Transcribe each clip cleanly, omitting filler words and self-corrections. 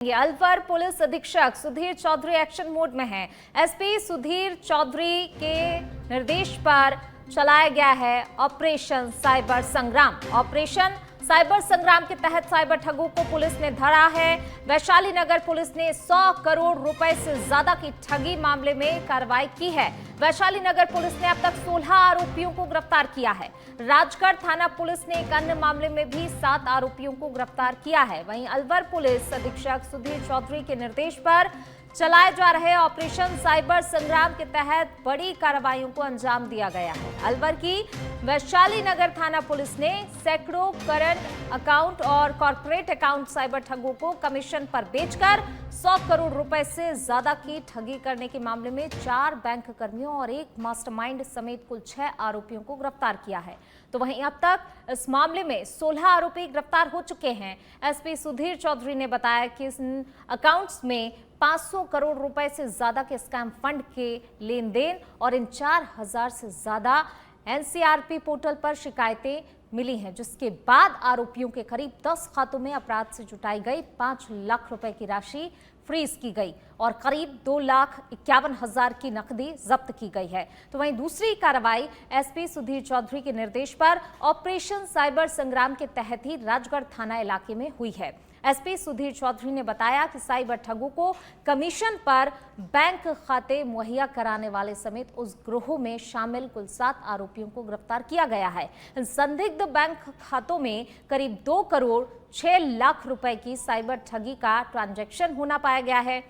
Alwar police अधीक्षक Sudhir Chaudhary action mode में हैं। एसपी सुधीर चौधरी के निर्देश पर चलाया गया है ऑपरेशन साइबर संग्राम। ऑपरेशन साइबर संग्राम के तहत साइबर ठगों को पुलिस ने धरा है। वैशाली नगर पुलिस ने 100 करोड़ रुपए से ज्यादा की ठगी मामले में कार्रवाई की है। वैशाली नगर पुलिस ने अब तक 16 आरोपियों को गिरफ्तार किया है। राजगढ़ थाना पुलिस ने एक अन्य मामले में भी 7 आरोपियों को गिरफ्तार किया है। वहीं अलवर पुलिस अधीक्षक सुधीर चौधरी के निर्देश पर चलाए जा रहे ऑपरेशन साइबर संग्राम के तहत बड़ी कार्रवाइयों को अंजाम दिया गया है। अलवर की वैशाली नगर थाना पुलिस ने सैकड़ों करंट अकाउंट और कॉर्पोरेट अकाउंट साइबर ठगों को कमीशन पर बेचकर 100 करोड़ रुपए से ज्यादा की ठगी करने के मामले में 4 बैंक कर्मियों और एक मास्टरमाइंड समेत कुल 6 आरोपियों को गिरफ्तार किया है। तो वहीं अब तक इस मामले में 16 आरोपी गिरफ्तार हो चुके हैं। एसपी सुधीर चौधरी ने बताया कि इन अकाउंट्स में 500 करोड़ रुपए से ज्यादा के स्कैम फंड के लेन देन और इन 4000 से ज्यादा एनसीआरपी पोर्टल पर शिकायतें मिली हैं, जिसके बाद आरोपियों के करीब 10 खातों में अपराध से जुटाई गई 5 लाख रुपए की राशि फ्रीज की गई और करीब 2,51,000 की नकदी जब्त की गई है। तो वहीं दूसरी कार्रवाई एसपी सुधीर चौधरी के निर्देश पर ऑपरेशन साइबर संग्राम के तहत ही राजगढ़ थाना इलाके में हुई है। एसपी सुधीर चौधरी ने बताया कि साइबर ठगों को कमीशन पर बैंक खाते मुहैया कराने वाले समेत उस गिरोह में शामिल कुल 7 आरोपियों को गिरफ्तार किया गया है। इन संदिग्ध बैंक खातों में करीब 2 करोड़ 6 लाख रुपए की साइबर ठगी का ट्रांजैक्शन होना पाया गया है।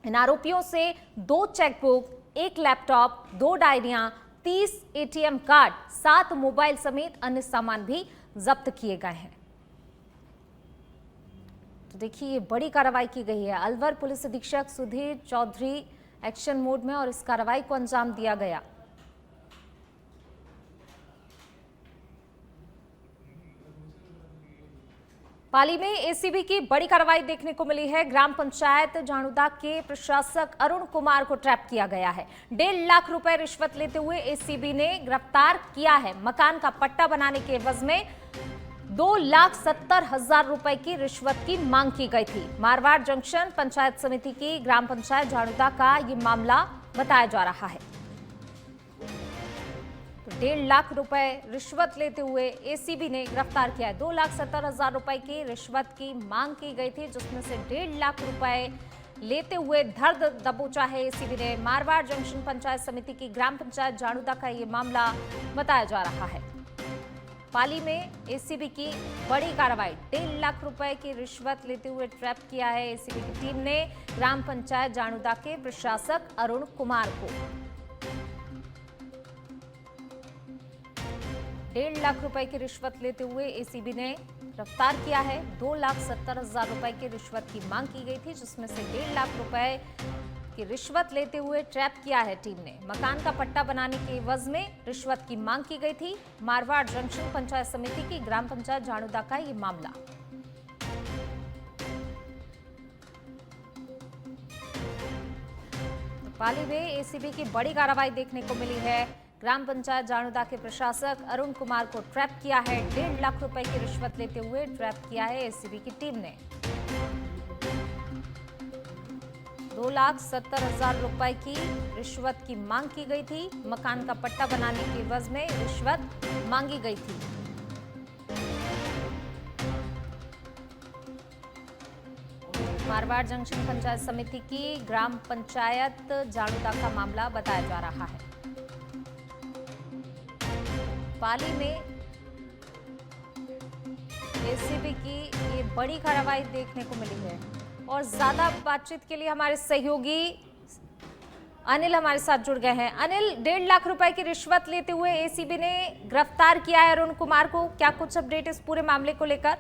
इन आरोपियों से 2 chequebook, 1 laptop, 2 डायरियां, 30 ATM card, 7 mobile समेत अन्य सामान भी जब्त किए गए हैं। तो देखिए, ये बड़ी कार्रवाई की गई है। अलवर पुलिस अधीक्षक सुधीर चौधरी एक्शन मोड में और इस कार्रवाई को अंजाम दिया गया। पाली में एसीबी की बड़ी कार्रवाई देखने को मिली है। ग्राम पंचायत जाणुदा के प्रशासक अरुण कुमार को ट्रैप किया गया है। 1.5 लाख रुपए रिश्वत लेते हुए एसीबी ने गिरफ्तार किया है। मकान का पट्टा बनाने के एवज में 2,70,000 रुपए की रिश्वत की मांग की गई थी। मारवाड़ जंक्शन पंचायत समिति की ग्राम पंचायत जाणुदा का ये मामला बताया जा रहा है। तो 1.5 लाख रुपए रिश्वत लेते हुए एसीबी ने गिरफ्तार किया है। 2,70,000 रुपए की रिश्वत की मांग की गई थी, जिसमें से 1.5 लाख रुपए लेते हुए धर दबोचा है एसीबी ने। मारवाड़ जंक्शन पंचायत समिति की ग्राम पंचायत जाणुदा का ये मामला बताया जा रहा है। पाली में एसीबी की बड़ी कार्रवाई, 1.5 लाख रुपए की रिश्वत लेते हुए ट्रैप किया है एसीबी की टीम ने ग्राम पंचायत जाणुदा के प्रशासक अरुण कुमार को। 1.5 लाख रुपए की रिश्वत लेते हुए एसीबी ने गिरफ्तार किया है। 2,70,000 रुपए की रिश्वत की मांग की गई थी, जिसमें से 1.5 लाख रुपए की रिश्वत लेते हुए ट्रैप किया है टीम ने। मकान का पट्टा बनाने के एवज में रिश्वत की मांग की गई थी। मारवाड़ जंक्शन पंचायत समिति की ग्राम पंचायत जाणुदा का ये मामला। तो पाली में एसीबी की बड़ी कार्रवाई देखने को मिली है। ग्राम पंचायत जाणुदा के प्रशासक अरुण कुमार को ट्रैप किया है। 1.5 लाख रुपए की रिश्वत लेते हुए ट्रैप किया है एसीबी की टीम ने। 2,70,000 रुपए की रिश्वत की मांग की गई थी। मकान का पट्टा बनाने के एवज में रिश्वत मांगी गई थी। मारवाड़ जंक्शन पंचायत समिति की ग्राम पंचायत जाणुदा का मामला बताया जा रहा है। पाली में एसीबी की ये बड़ी कार्रवाई देखने को मिली है और ज्यादा बातचीत के लिए हमारे सहयोगी अनिल हमारे साथ जुड़ गए हैं। अनिल, 1.5 लाख रुपए की रिश्वत लेते हुए एसीबी ने गिरफ्तार किया है अरुण कुमार को। क्या कुछ अपडेट इस पूरे मामले को लेकर?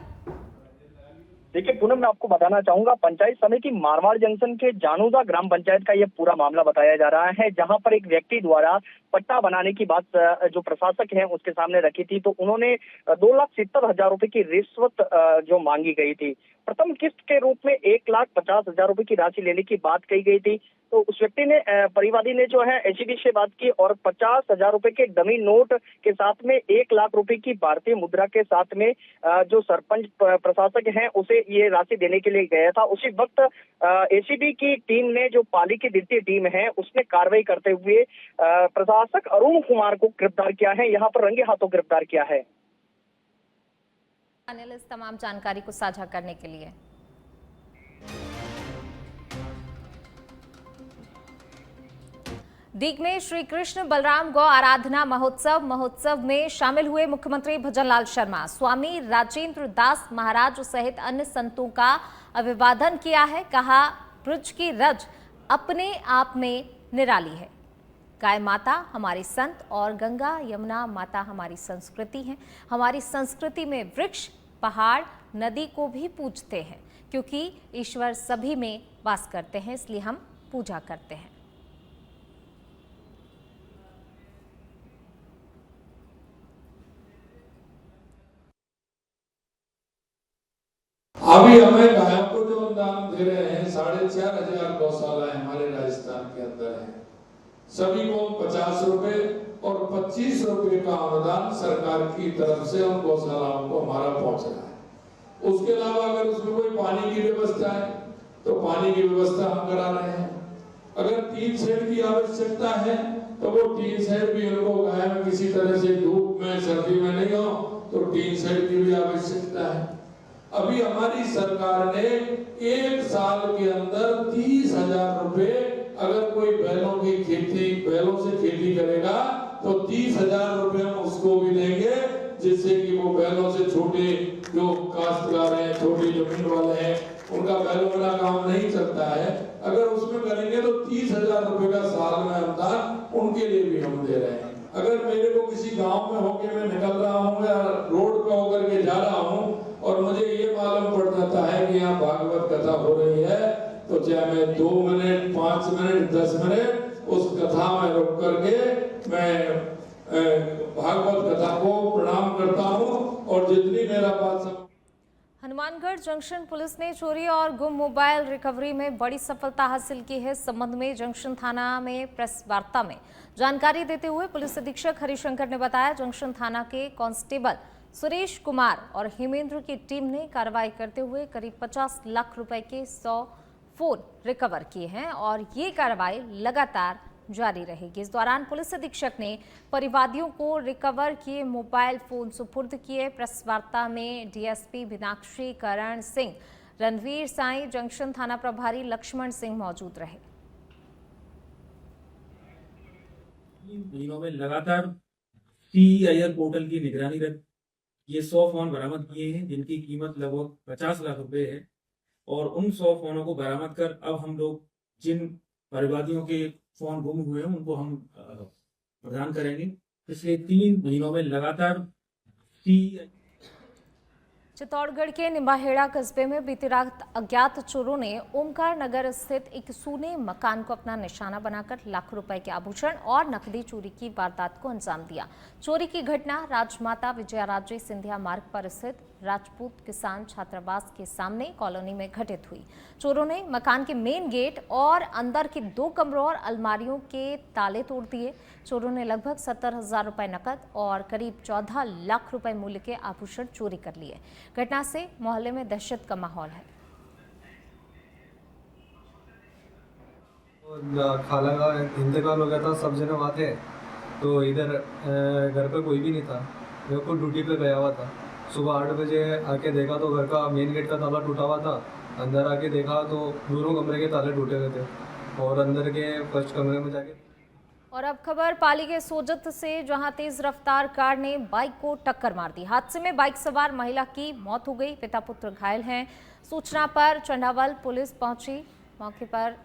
देखिए पूनम, मैं आपको बताना चाहूंगा, पंचायत समिति मारवाड़ जंक्शन के जाणुदा ग्राम पंचायत का ये पूरा मामला बताया जा रहा है, जहां पर एक व्यक्ति द्वारा पट्टा बनाने की बात जो प्रशासक हैं उसके सामने रखी थी। तो उन्होंने 2,70,000 रुपए की रिश्वत जो मांगी गई थी, प्रथम किस्त के रूप में 1,50,000 रुपए की राशि लेने की बात कही गई थी। तो उस व्यक्ति ने परिवादी ने जो है एसीबी से बात की और 50,000 रुपए के डमी नोट के साथ में 1,00,000 रुपए की भारतीय मुद्रा के साथ में जो सरपंच प्रशासक हैं उसे ये राशि देने के लिए गया था। उसी वक्त एसीबी की टीम ने, जो पाली की द्वितीय टीम है, उसने कार्रवाई करते हुए प्रशासक अरुण कुमार को गिरफ्तार किया है। यहाँ पर रंगे हाथों गिरफ्तार किया है। अनिल, इस तमाम जानकारी को साझा करने के लिए। दीग में श्री कृष्ण बलराम गौ आराधना महोत्सव में शामिल हुए मुख्यमंत्री भजनलाल शर्मा। स्वामी राजेंद्र दास महाराज सहित अन्य संतों का अभिवादन किया है। कहा, ब्रज की रज अपने आप में निराली है। गाय माता हमारी संत और गंगा यमुना माता हमारी संस्कृति है। हमारी संस्कृति में वृक्ष, पहाड़, नदी को भी पूजते हैं, क्योंकि ईश्वर सभी में वास करते हैं, इसलिए हम पूजा करते हैं। अभी हमें गायों को जो अनुदान दे रहे हैं, 4,500 गौशाला हमारे राजस्थान के अंदर है। सभी को 50 रुपए और 25 रुपए का अनुदान सरकार की तरफ से उन गौशालाओं को हमारा पहुंच रहा है। उसके अलावा अगर उसमें कोई पानी की व्यवस्था है तो पानी की व्यवस्था हम करा रहे हैं। अगर 3 शेड की आवश्यकता है तो वो 3 शेड भी उनको गाय में किसी तरह से धूप में सर्दी में नहीं हो तो 3 शेड की भी आवश्यकता है। अभी हमारी सरकार ने 1 साल के अंदर 30,000 रुपए, अगर कोई बैलों से खेती करेगा तो 30,000 रुपए हम उसको भी देंगे, जिससे कि वो बैलों से छोटे जो काश्तकार हैं, छोटी जमीन वाले हैं, उनका बैलों वाला काम नहीं चलता है। अगर उसमें करेंगे तो 30,000 रुपए का साल में अनुदान उनके लिए भी हम दे रहे हैं। अगर मेरे को किसी गांव में होके मैं निकल रहा हूँ या रोड पे होकर के जा रहा हूँ और मुझे ये मालूम पड़ जाता है कि यहाँ भागवत कथा हो रही है, तो चाहे मैं 2 मिनट, 5 मिनट, 10 मिनट उस कथा में रुक करके मैं भागवत कथा को प्रणाम करता हूँ और जितनी मेरा बात हनुमानगढ़ जंक्शन पुलिस ने चोरी और गुम मोबाइल रिकवरी में बड़ी सफलता हासिल की है। इस संबंध में जंक्शन थाना में प्रेस वार्ता में जानकारी देते हुए पुलिस अधीक्षक हरिशंकर ने बताया, जंक्शन थाना के कांस्टेबल सुरेश कुमार और हेमेंद्र की टीम ने कार्रवाई करते हुए करीब 50 लाख रुपए के 100 फोन रिकवर किए हैं और ये कार्रवाई लगातार जारी रहेगी। इस दौरान पुलिस अधीक्षक ने परिवादियों को रिकवर किए मोबाइल फोन सुपुर्द किए। प्रेस वार्ता में डीएसपी मीनाक्षी करण सिंह, रणवीर साईं, जंक्शन थाना प्रभारी लक्ष्मण सिंह मौजूद रहे। 3 महीनों में लगातार सीआईआर पोर्टल की निगरानी रख ये 100 फोन बरामद किए हैं, जिनकी कीमत लगभग 50 लाख रुपए है। और उन 100 फोनों को बरामद कर अब हम लोग जिन परिवादियों के फोन गुम हुए हैं उनको हम प्रदान करेंगे। पिछले 3 महीनों में लगातार चित्तौड़गढ़ के निम्बाहेड़ा कस्बे में बीती रात अज्ञात चोरों ने ओमकार नगर स्थित एक सूने मकान को अपना निशाना बनाकर लाखों रुपए के आभूषण और नकदी चोरी की वारदात को अंजाम दिया। चोरी की घटना राजमाता विजयाराजे सिंधिया मार्ग पर स्थित राजपूत किसान छात्रावास के सामने कॉलोनी में घटित हुई। चोरों ने मकान के मेन गेट और अंदर के 2 कमरों और अलमारियों के ताले तोड़ दिए। चोरों ने लगभग 70,000 रुपए नकद और करीब 14 लाख रुपए मूल्य के आभूषण चोरी कर लिए। घटना से मोहल्ले में दहशत का माहौल है। खाला का इंतकाल हो गया था, सब जने वहाँ थे, तो इधर घर पे कोई भी नहीं था। मैं खुद ड्यूटी पे गया हुआ था। सुबह 8 बजे आके देखा तो घर का मेन गेट का ताला टूटा हुआ था। अंदर आके देखा तो दोनों कमरे के ताले टूटे हुए थे और अंदर के फर्स्ट कमरे में जाके। और अब खबर पाली के सोजत से, जहां तेज रफ्तार कार ने बाइक को टक्कर मार दी। हादसे में बाइक सवार महिला की मौत हो गई, पिता पुत्र घायल हैं। सूचना पर चंडावल पुलिस पहुंची। मौके पर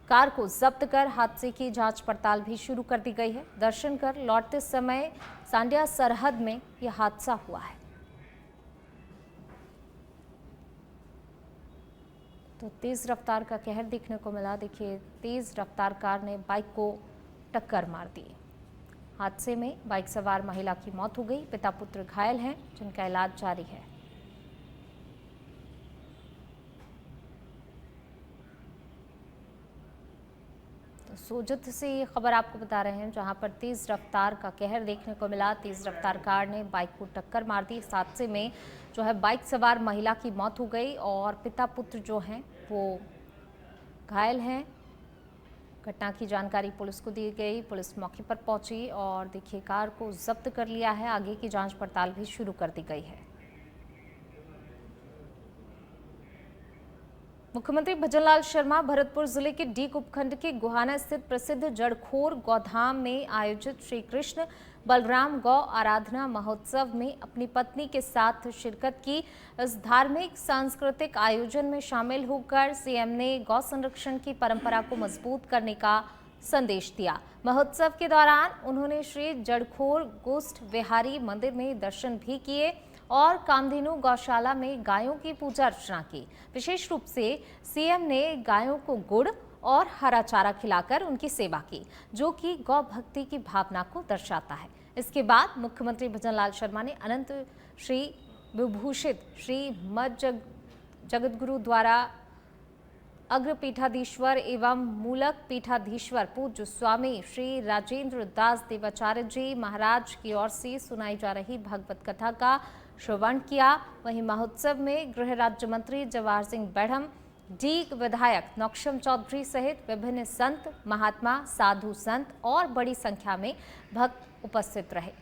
कार को जब्त कर हादसे की जांच पड़ताल भी शुरू कर दी गई है। दर्शन कर लौटते समय सांडिया सरहद में यह हादसा हुआ है। तो तेज रफ्तार का कहर देखने को मिला। देखिए, तेज रफ्तार कार ने बाइक को टक्कर मार दी। हादसे में बाइक सवार महिला की मौत हो गई, पिता पुत्र घायल हैं, जिनका इलाज जारी है। तो सोजत से ये खबर आपको बता रहे हैं, जहां पर तेज रफ्तार का कहर देखने को मिला। तेज रफ्तार कार ने बाइक को टक्कर मार दी। इस हादसे में जो है बाइक सवार महिला की मौत हो गई और पिता पुत्र जो हैं वो घायल हैं। घटना की जानकारी पुलिस को दी गई। पुलिस मौके पर पहुंची और देखिए कार को जब्त कर लिया है। आगे की जांच पड़ताल भी शुरू कर दी गई है। मुख्यमंत्री भजनलाल शर्मा भरतपुर जिले के डीग उपखंड के गुहाना स्थित प्रसिद्ध जड़खोर गौधाम में आयोजित श्री कृष्ण बलराम गौ आराधना महोत्सव में अपनी पत्नी के साथ शिरकत की। इस धार्मिक सांस्कृतिक आयोजन में शामिल होकर सीएम ने गौ संरक्षण की परंपरा को मजबूत करने का संदेश दिया। महोत्सव के दौरान उन्होंने श्री जड़खोर गोष्ठ विहारी मंदिर में दर्शन भी किए और कामधेनु गौशाला में गायों की पूजा अर्चना की। विशेष रूप से सीएम ने गायों को गुड़ और हरा चारा खिलाकर उनकी सेवा की, जो कि गौ भक्ति की भावना को दर्शाता है। इसके बाद मुख्यमंत्री भजनलाल शर्मा ने अनंत श्री विभूषित श्री मद जगतगुरु द्वारा अग्र पीठाधीश्वर एवं मूलक पीठाधीश्वर पूज्य स्वामी श्री राजेंद्र दास देवाचार्य जी महाराज की ओर से सुनाई जा रही भगवत कथा का श्रवण किया। वहीं महोत्सव में गृह राज्य मंत्री जवाहर सिंह बेढ़म, डीग विधायक नौक्षम चौधरी सहित विभिन्न संत महात्मा साधु संत और बड़ी संख्या में भक्त उपस्थित रहे।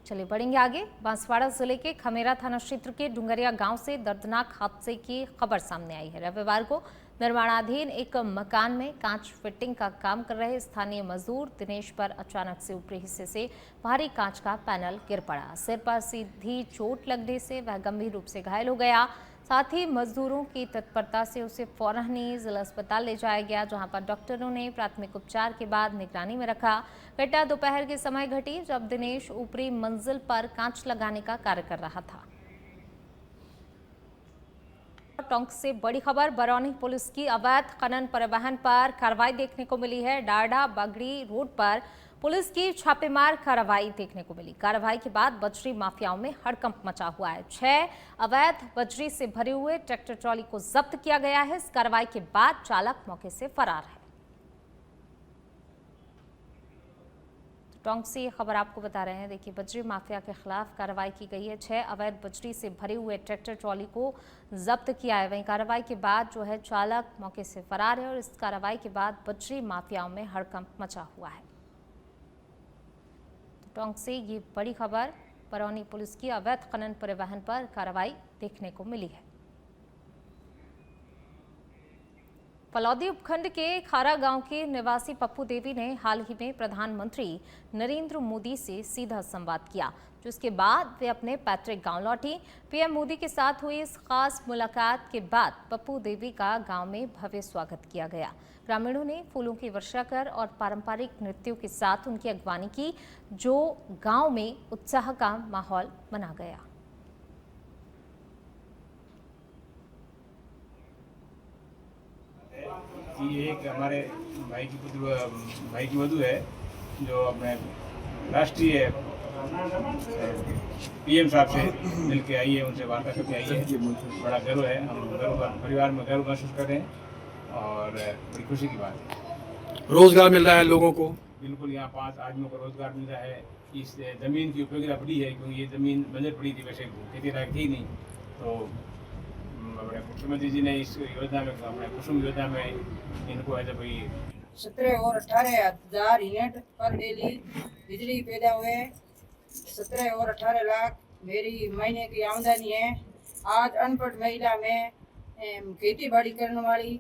चलिए बढ़ेंगे आगे। बांसवाड़ा जिले के खमेरा थाना क्षेत्र के डुंगरिया गांव से दर्दनाक हादसे की खबर सामने आई है। रविवार को निर्माणाधीन एक मकान में कांच फिटिंग का काम कर रहे स्थानीय मजदूर दिनेश पर अचानक से ऊपरी हिस्से से भारी कांच का पैनल गिर पड़ा। सिर पर सीधी चोट लगने से वह गंभीर रूप से घायल हो गया। साथ ही मजदूरों की तत्परता से उसे फौरन ही जिला अस्पताल ले जाया गया, जहां पर डॉक्टरों ने प्राथमिक उपचार के बाद निगरानी में रखा। घटना दोपहर के समय घटी, जब दिनेश ऊपरी मंजिल पर कांच लगाने का कार्य कर रहा था। टोंक से बड़ी खबर, बरौनी पुलिस की अवैध खनन परिवहन पर कार्रवाई देखने को मिली है। डारडा बगड़ी रोड पर पुलिस की छापेमार कार्रवाई देखने को मिली। कार्रवाई के बाद बजरी माफियाओं में हड़कंप मचा हुआ है। 6 अवैध बजरी से भरे हुए ट्रैक्टर ट्रॉली को जब्त किया गया है। इस कार्रवाई के बाद चालक मौके से फरार है। टोंक से ये खबर आपको बता रहे हैं। देखिए बजरी माफिया के खिलाफ कार्रवाई की गई है। 6 अवैध बजरी से भरे हुए ट्रैक्टर ट्रॉली को जब्त किया है। वहीं कार्रवाई के बाद जो है चालक मौके से फरार है और इस कार्रवाई के बाद बजरी माफियाओं में हड़कंप मचा हुआ है। तो टोंक से ये बड़ी खबर, बरौनी पुलिस की अवैध खनन परिवहन पर कार्रवाई देखने को मिली है। फलौदी उपखंड के खारा गांव के निवासी पप्पू देवी ने हाल ही में प्रधानमंत्री नरेंद्र मोदी से सीधा संवाद किया, जिसके बाद वे अपने पैतृक गांव लौटी। पीएम मोदी के साथ हुई इस खास मुलाकात के बाद पप्पू देवी का गांव में भव्य स्वागत किया गया। ग्रामीणों ने फूलों की वर्षा कर और पारंपरिक नृत्यों के साथ उनकी अगवानी की, जो गांव में उत्साह का माहौल बना गया। ये एक हमारे भाई की वधू है, जो अपने राष्ट्रीय पीएम साहब से मिल के आई है, उनसे वार्ता करके आई है। बड़ा गर्व है, हम परिवार में गर्व महसूस कर रहे हैं और बड़ी खुशी की बात है। रोजगार मिल रहा है लोगों को, बिल्कुल यहाँ 5 आदमियों को रोजगार मिल रहा है। इस जमीन की उपयोगिता बड़ी है, क्योंकि ये जमीन बंजर पड़ी थी, वैसे खेती लायक थी नहीं। तो अपने मुख्यमंत्री जी ने इस योजना में, अपने कुसुम योजना में इनको है भाई 17 और 18,000 यूनिट पर डेली बिजली पैदा हुए। 17 और 18 लाख मेरी महीने की आमदनी है। आज अनपढ़ महिला में खेती बाड़ी करने वाली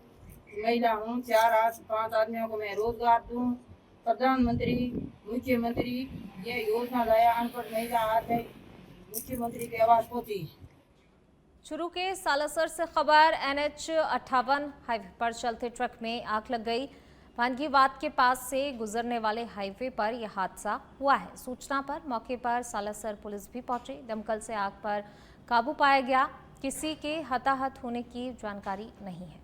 महिला हूँ। 4-5 आदमियों को मैं रोजगार दूँ। प्रधानमंत्री मुख्यमंत्री ये योजना लाया, अनपढ़ महिला आज मुख्यमंत्री की आवाज पहुँची। चुरू के सालासर से खबर, NH 58 हाईवे पर चलते ट्रक में आग लग गई। भानगीवाद के पास से गुजरने वाले हाईवे पर यह हादसा हुआ है। सूचना पर मौके पर सालासर पुलिस भी पहुंची। दमकल से आग पर काबू पाया गया। किसी के हताहत होने की जानकारी नहीं है।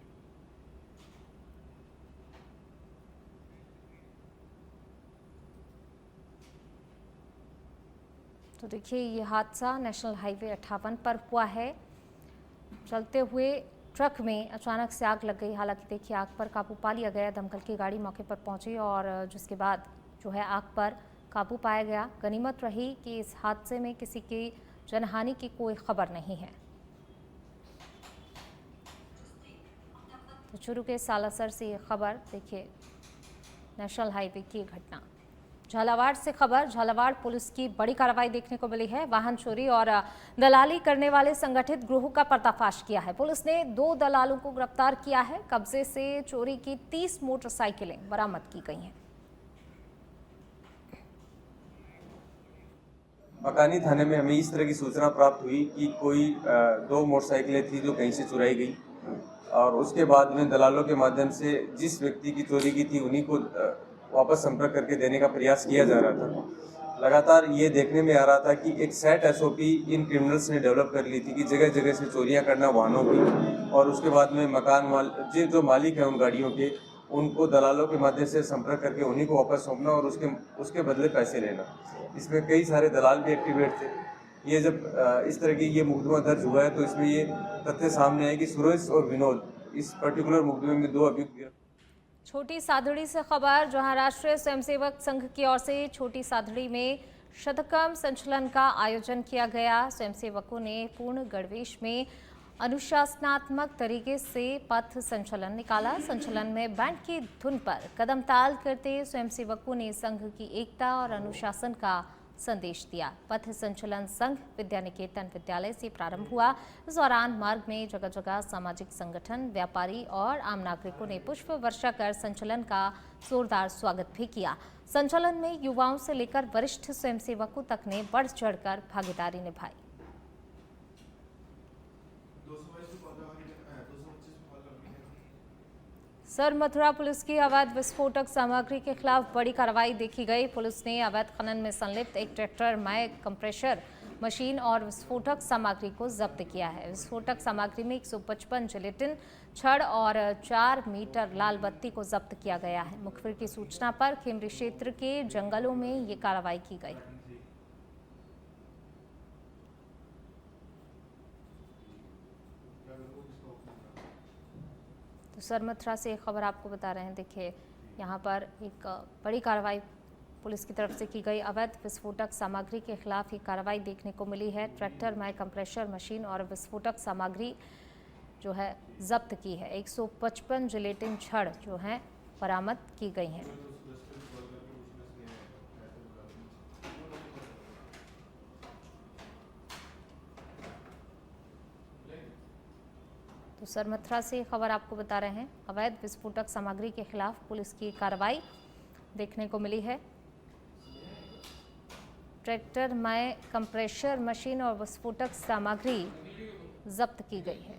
तो देखिए ये हादसा नेशनल हाईवे 58 पर हुआ है। चलते हुए ट्रक में अचानक से आग लग गई। हालांकि देखिए आग पर काबू पा लिया गया। दमकल की गाड़ी मौके पर पहुंची और जिसके बाद जो है आग पर काबू पाया गया। गनीमत रही कि इस हादसे में किसी की जनहानि की कोई खबर नहीं है। तो चूरू के सालासर से ये खबर देखिए, नेशनल हाईवे की घटना। झालावाड़ से खबर, झालावाड़ पुलिस की बड़ी कार्रवाई देखने को मिली है। वाहन चोरी और दलाली करने वाले संगठित गिरोह का पर्दाफाश किया है। पुलिस ने 2 दलालों को गिरफ्तार किया है। कब्जे से चोरी की 30 मोटरसाइकिलें बरामद की गई हैं। मकानी थाने में हमें इस तरह की सूचना प्राप्त हुई कि कोई 2 मोटरसाइकिलें थी जो कहीं से चुराई गई, और उसके बाद में दलालों के माध्यम से जिस व्यक्ति की चोरी की थी उन्हीं को वापस संपर्क करके देने का प्रयास किया जा रहा था। लगातार ये देखने में आ रहा था कि एक सेट एसओपी इन क्रिमिनल्स ने डेवलप कर ली थी कि जगह जगह से चोरियां करना वाहनों की, और उसके बाद में जो मालिक हैं उन गाड़ियों के, उनको दलालों के माध्यम से संपर्क करके उन्हीं को वापस सौंपना और उसके बदले पैसे लेना। इसमें कई सारे दलाल भी एक्टिवेट थे। ये जब इस तरह की ये मुकदमा दर्ज हुआ है तो इसमें ये तथ्य सामने आए कि सुरेश और विनोद इस पर्टिकुलर मुकदमे में 2 अभियुक्त। छोटी सादड़ी से खबर, जहां राष्ट्रीय स्वयंसेवक संघ की ओर से छोटी सादड़ी में शतकम संचलन का आयोजन किया गया। स्वयंसेवकों ने पूर्ण गणवेश में अनुशासनात्मक तरीके से पथ संचलन निकाला। संचलन में बैंड की धुन पर कदम ताल करते स्वयंसेवकों ने संघ की एकता और अनुशासन का संदेश दिया। पथ संचलन संघ विद्या निकेतन विद्यालय से प्रारंभ हुआ। इस दौरान मार्ग में जगह जगह सामाजिक संगठन, व्यापारी और आम नागरिकों ने पुष्प वर्षा कर संचलन का जोरदार स्वागत भी किया। संचलन में युवाओं से लेकर वरिष्ठ स्वयंसेवकों तक ने बढ़ चढ़कर भागीदारी निभाई। सर मथुरा पुलिस की अवैध विस्फोटक सामग्री के खिलाफ बड़ी कार्रवाई देखी गई। पुलिस ने अवैध खनन में संलिप्त एक ट्रैक्टर, माय कंप्रेशर मशीन और विस्फोटक सामग्री को जब्त किया है। विस्फोटक सामग्री में 155 जिलेटिन छड़ और 4 मीटर लाल बत्ती को जब्त किया गया है। मुखबिर की सूचना पर खेमरी क्षेत्र के जंगलों में ये कार्रवाई की गई। तो सरमथुरा से एक खबर आपको बता रहे हैं। देखिए यहाँ पर एक बड़ी कार्रवाई पुलिस की तरफ से की गई। अवैध विस्फोटक सामग्री के खिलाफ ये कार्रवाई देखने को मिली है। ट्रैक्टर, माय कंप्रेशर मशीन और विस्फोटक सामग्री जो है जब्त की है। 155 जिलेटिन छड़ जो हैं बरामद की गई हैं। तो सरमथुरा से खबर आपको बता रहे हैं। अवैध विस्फोटक सामग्री के खिलाफ पुलिस की कार्रवाई देखने को मिली है। ट्रैक्टर, माय कंप्रेशर मशीन और विस्फोटक सामग्री जब्त की गई है।